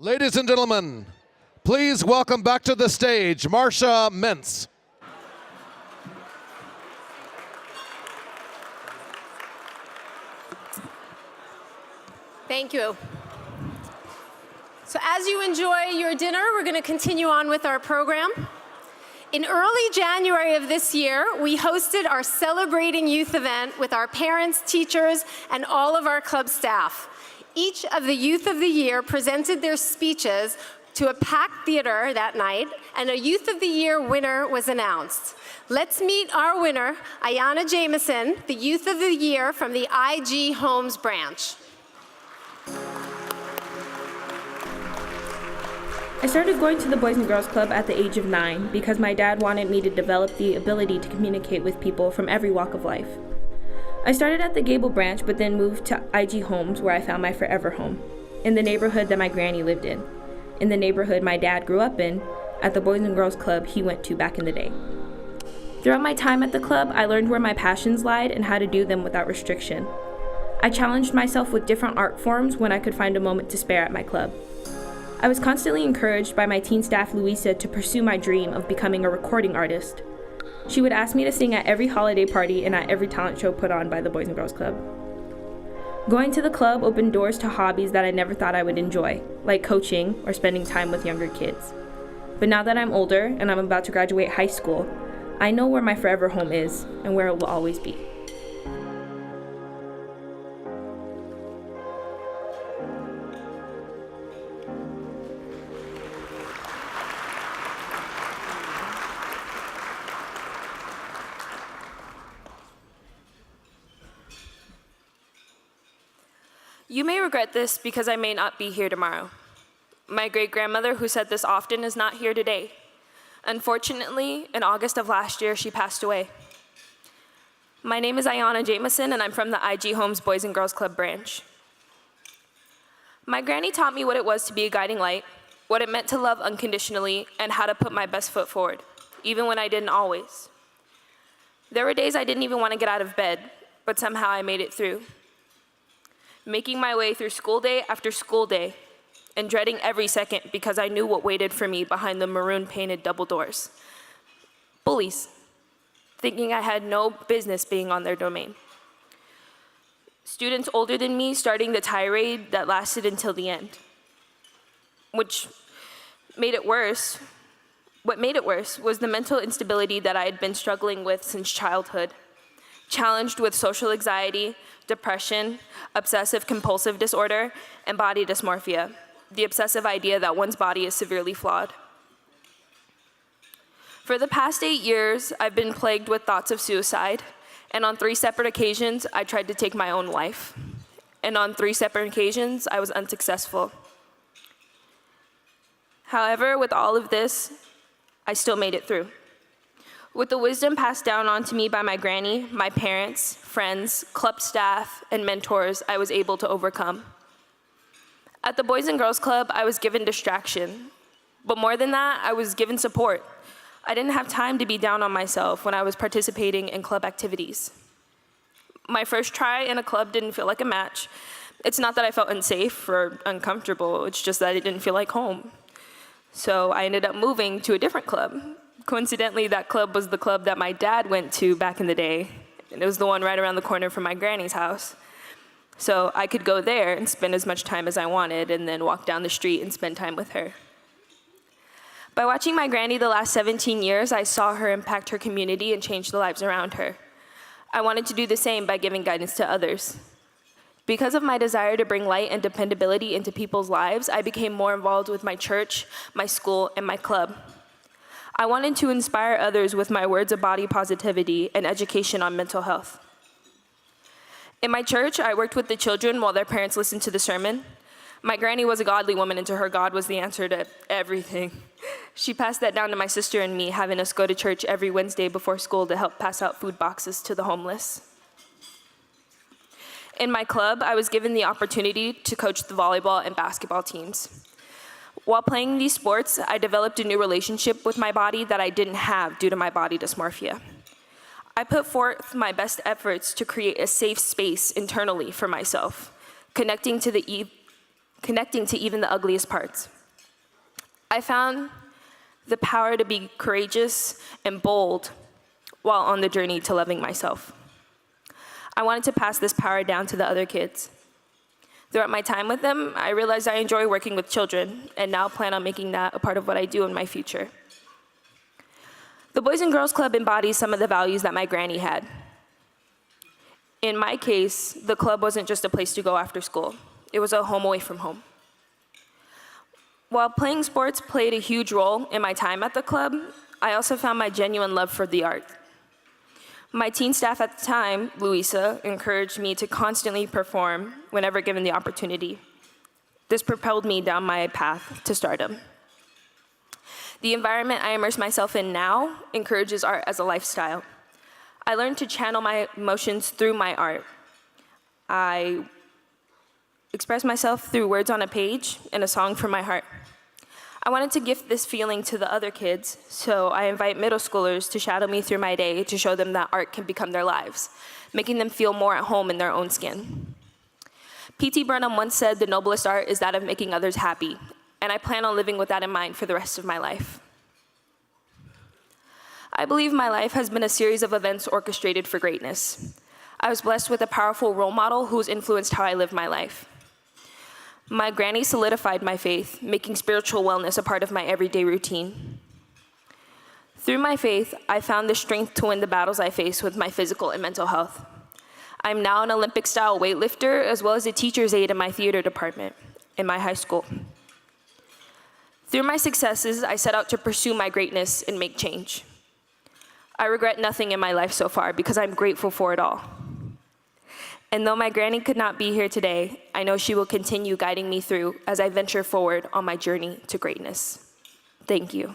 Ladies and gentlemen, please welcome back to the stage, Marsha Mintz. Thank you. So as you enjoy your dinner, we're going to continue on with our program. In early January of this year, we hosted our Celebrating Youth event with our parents, teachers, and all of our club staff. Each of the Youth of the Year presented their speeches to a packed theater that night, and a Youth of the Year winner was announced. Let's meet our winner, Iyana Jameson, the Youth of the Year from the IG Homes branch. I started going to the Boys and Girls Club at the age of 9 because my dad wanted me to develop the ability to communicate with people from every walk of life. I started at the Gable branch but then moved to IG Homes where I found my forever home, in the neighborhood that my granny lived in the neighborhood my dad grew up in, at the Boys and Girls Club he went to back in the day. Throughout my time at the club, I learned where my passions lied and how to do them without restriction. I challenged myself with different art forms when I could find a moment to spare at my club. I was constantly encouraged by my teen staff, Louisa, to pursue my dream of becoming a recording artist. She would ask me to sing at every holiday party and at every talent show put on by the Boys and Girls Club. Going to the club opened doors to hobbies that I never thought I would enjoy, like coaching or spending time with younger kids. But now that I'm older and I'm about to graduate high school, I know where my forever home is and where it will always be. You may regret this because I may not be here tomorrow. My great-grandmother, who said this often, is not here today. Unfortunately, in August of last year, she passed away. My name is Iyana Jameson, and I'm from the IG Homes Boys and Girls Club branch. My granny taught me what it was to be a guiding light, what it meant to love unconditionally, and how to put my best foot forward, even when I didn't always. There were days I didn't even want to get out of bed, but somehow I made it through. Making my way through school day after school day, and dreading every second because I knew what waited for me behind the maroon-painted double doors. Bullies, thinking I had no business being on their domain. Students older than me starting the tirade that lasted until the end. What made it worse was the mental instability that I had been struggling with since childhood. Challenged with social anxiety, depression, obsessive-compulsive disorder, and body dysmorphia, the obsessive idea that one's body is severely flawed. For the past 8 years, I've been plagued with thoughts of suicide, and on 3 separate occasions, I tried to take my own life. And on 3 separate occasions, I was unsuccessful. However, with all of this, I still made it through. With the wisdom passed down onto me by my granny, my parents, friends, club staff, and mentors, I was able to overcome. At the Boys and Girls Club, I was given distraction. But more than that, I was given support. I didn't have time to be down on myself when I was participating in club activities. My first try in a club didn't feel like a match. It's not that I felt unsafe or uncomfortable, it's just that it didn't feel like home. So I ended up moving to a different club. Coincidentally, that club was the club that my dad went to back in the day, and it was the one right around the corner from my granny's house. So I could go there and spend as much time as I wanted and then walk down the street and spend time with her. By watching my granny the last 17 years, I saw her impact her community and change the lives around her. I wanted to do the same by giving guidance to others. Because of my desire to bring light and dependability into people's lives, I became more involved with my church, my school, and my club. I wanted to inspire others with my words of body positivity and education on mental health. In my church, I worked with the children while their parents listened to the sermon. My granny was a godly woman, and to her, God was the answer to everything. She passed that down to my sister and me, having us go to church every Wednesday before school to help pass out food boxes to the homeless. In my club, I was given the opportunity to coach the volleyball and basketball teams. While playing these sports, I developed a new relationship with my body that I didn't have due to my body dysmorphia. I put forth my best efforts to create a safe space internally for myself, connecting to the connecting to even the ugliest parts. I found the power to be courageous and bold while on the journey to loving myself. I wanted to pass this power down to the other kids. Throughout my time with them, I realized I enjoy working with children, and now plan on making that a part of what I do in my future. The Boys and Girls Club embodies some of the values that my granny had. In my case, the club wasn't just a place to go after school. It was a home away from home. While playing sports played a huge role in my time at the club, I also found my genuine love for the art. My teen staff at the time, Louisa, encouraged me to constantly perform whenever given the opportunity. This propelled me down my path to stardom. The environment I immerse myself in now encourages art as a lifestyle. I learned to channel my emotions through my art. I express myself through words on a page and a song from my heart. I wanted to gift this feeling to the other kids, so I invite middle schoolers to shadow me through my day to show them that art can become their lives, making them feel more at home in their own skin. P.T. Burnham once said the noblest art is that of making others happy, and I plan on living with that in mind for the rest of my life. I believe my life has been a series of events orchestrated for greatness. I was blessed with a powerful role model who has influenced how I live my life. My granny solidified my faith, making spiritual wellness a part of my everyday routine. Through my faith, I found the strength to win the battles I face with my physical and mental health. I'm now an Olympic-style weightlifter, as well as a teacher's aide in my theater department in my high school. Through my successes, I set out to pursue my greatness and make change. I regret nothing in my life so far because I'm grateful for it all. And though my granny could not be here today, I know she will continue guiding me through as I venture forward on my journey to greatness. Thank you.